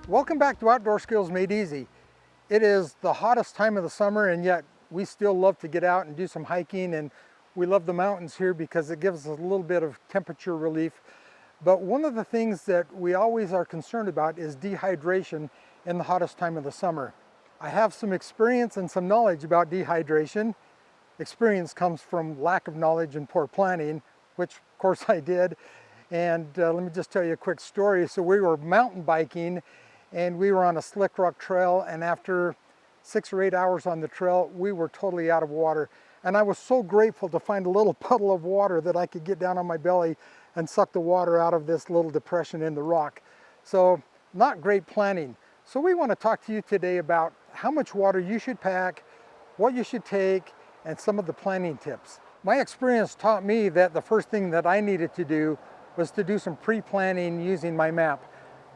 Welcome back to Outdoor Skills Made Easy. It is the hottest time of the summer, and yet we still love to get out and do some hiking, and we love the mountains here because it gives us a little bit of temperature relief. But one of the things that we always are concerned about is dehydration in the hottest time of the summer. I have some experience and some knowledge about dehydration. Experience comes from lack of knowledge and poor planning, which of course I did. And let me just tell you a quick story. So we were mountain biking and we were on a slick rock trail, and after 6 or 8 hours on the trail, we were totally out of water. And I was so grateful to find a little puddle of water that I could get down on my belly and suck the water out of this little depression in the rock. So not great planning. So we want to talk to you today about how much water you should pack, what you should take, and some of the planning tips. My experience taught me that the first thing that I needed to do was to do some pre-planning using my map.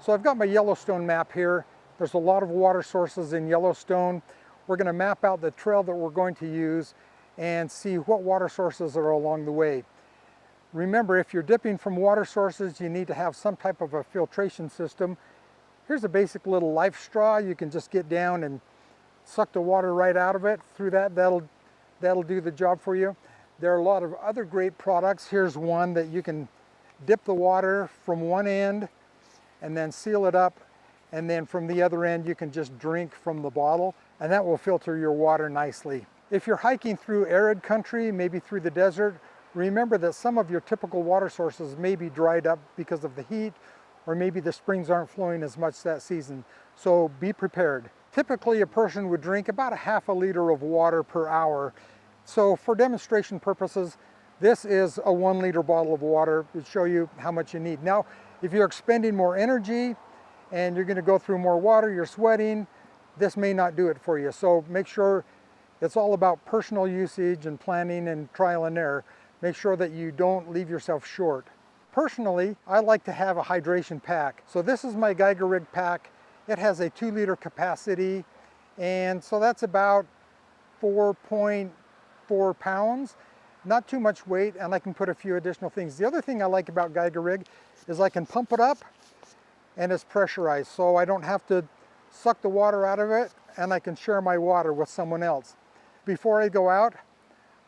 So I've got my Yellowstone map here. There's a lot of water sources in Yellowstone. We're going to map out the trail that we're going to use and see what water sources are along the way. Remember, if you're dipping from water sources, you need to have some type of a filtration system. Here's a basic little life straw. You can just get down and suck the water right out of it. Through that, that'll do the job for you. There are a lot of other great products. Here's one that you can dip the water from one end and then seal it up, and then from the other end you can just drink from the bottle, and that will filter your water nicely. If you're hiking through arid country, maybe through the desert, remember that some of your typical water sources may be dried up because of the heat, or maybe the springs aren't flowing as much that season. So be prepared. Typically a person would drink about 1/2 liter of water per hour. So for demonstration purposes, this is a 1 liter bottle of water to show you how much you need. Now, if you're expending more energy and you're going to go through more water, you're sweating, this may not do it for you. So make sure it's all about personal usage and planning and trial and error. Make sure that you don't leave yourself short. Personally, I like to have a hydration pack. So this is my Geiger Rig pack. It has a 2 liter capacity, and so that's about 4.4 pounds. Not too much weight, and I can put a few additional things. The other thing I like about Geiger Rig is I can pump it up and it's pressurized, so I don't have to suck the water out of it, and I can share my water with someone else. Before I go out,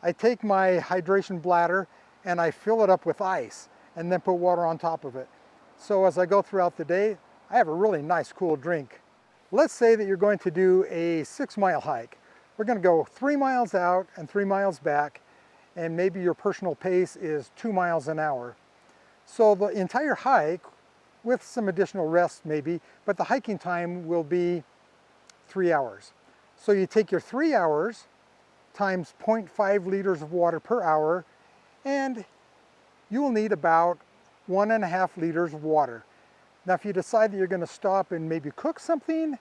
I take my hydration bladder and I fill it up with ice and then put water on top of it. So as I go throughout the day, I have a really nice cool drink. Let's say that you're going to do a 6-mile hike. We're going to go 3 miles out and 3 miles back, and maybe your personal pace is 2 miles an hour. So the entire hike, with some additional rest maybe, but the hiking time will be 3 hours. So you take your 3 hours times 0.5 liters of water per hour, and you will need about 1.5 liters of water. Now if you decide that you're going to stop and maybe cook something,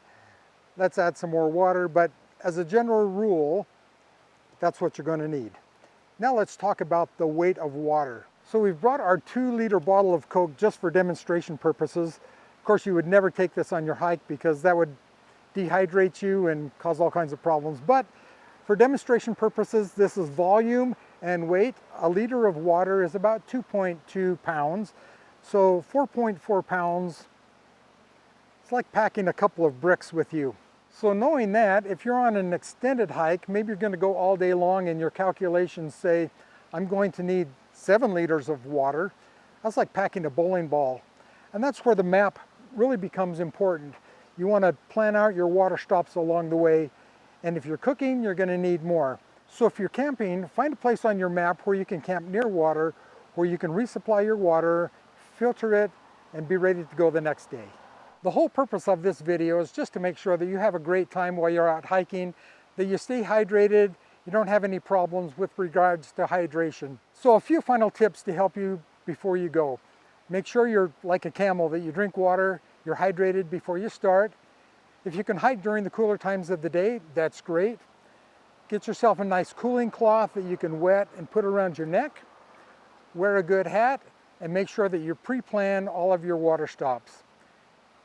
let's add some more water, but as a general rule, that's what you're going to need. Now let's talk about the weight of water. So we've brought our 2 liter bottle of Coke just for demonstration purposes. Of course, you would never take this on your hike because that would dehydrate you and cause all kinds of problems. But for demonstration purposes, this is volume and weight. A liter of water is about 2.2 pounds. So 4.4 pounds, it's like packing a couple of bricks with you. So knowing that, if you're on an extended hike, maybe you're going to go all day long and your calculations say, I'm going to need 7 liters of water. That's like packing a bowling ball. And that's where the map really becomes important. You want to plan out your water stops along the way. And if you're cooking, you're going to need more. So if you're camping, find a place on your map where you can camp near water, where you can resupply your water, filter it, and be ready to go the next day. The whole purpose of this video is just to make sure that you have a great time while you're out hiking, that you stay hydrated, you don't have any problems with regards to hydration. So a few final tips to help you before you go. Make sure you're like a camel, that you drink water, you're hydrated before you start. If you can hike during the cooler times of the day, that's great. Get yourself a nice cooling cloth that you can wet and put around your neck. Wear a good hat, and make sure that you pre-plan all of your water stops.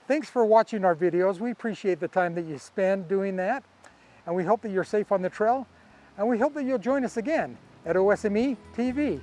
Thanks for watching our videos. We appreciate the time that you spend doing that, and we hope that you're safe on the trail, and we hope that you'll join us again at OSME TV.